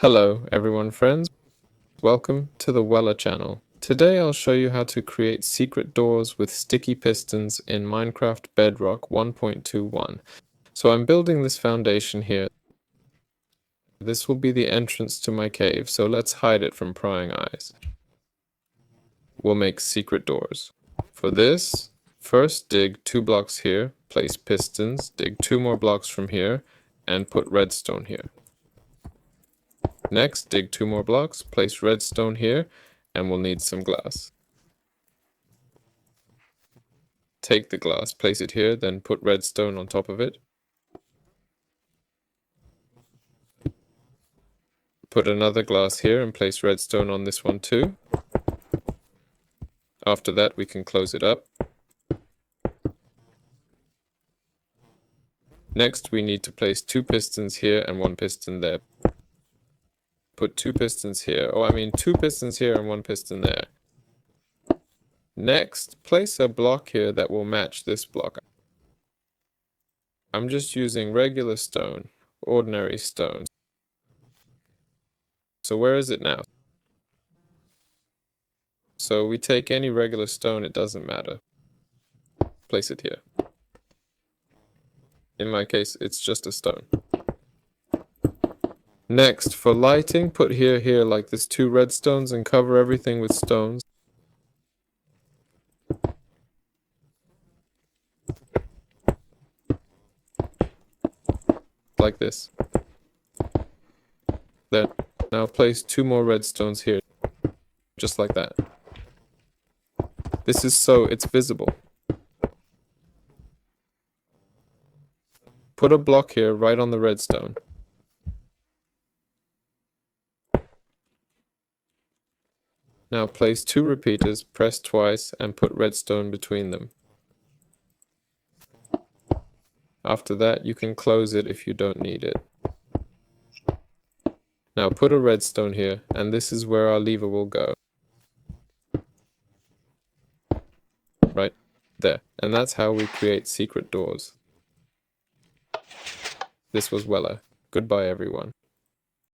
Hello everyone friends, welcome to the Weller channel. Today I'll show you how to create secret doors with sticky pistons in Minecraft Bedrock 1.21. So I'm building this foundation here. This will be the entrance to my cave, so let's hide it from prying eyes. We'll make secret doors. For this, first dig 2 blocks here, place pistons, dig 2 more blocks from here, and put redstone here. Next, dig 2 more blocks, place redstone here, and we'll need some glass. Take the glass, place it here, then put redstone on top of it. Put another glass here and place redstone on this one too. After that, we can close it up. Next, we need to place 2 pistons here and 1 piston there. Put 2 pistons here. 2 pistons here and 1 piston there. Next, place a block here that will match this block. I'm just using regular stone, ordinary stone. So where is it now? So we take any regular stone, it doesn't matter. Place it here. In my case, it's just a stone. Next, for lighting, put here like this 2 redstones and cover everything with stones. Like this. Then, now place 2 more redstones here. Just like that. This is so it's visible. Put a block here right on the redstone. Now place 2 repeaters, press twice, and put redstone between them. After that, you can close it if you don't need it. Now put a redstone here, and this is where our lever will go. Right there. And that's how we create secret doors. This was Weller. Goodbye everyone.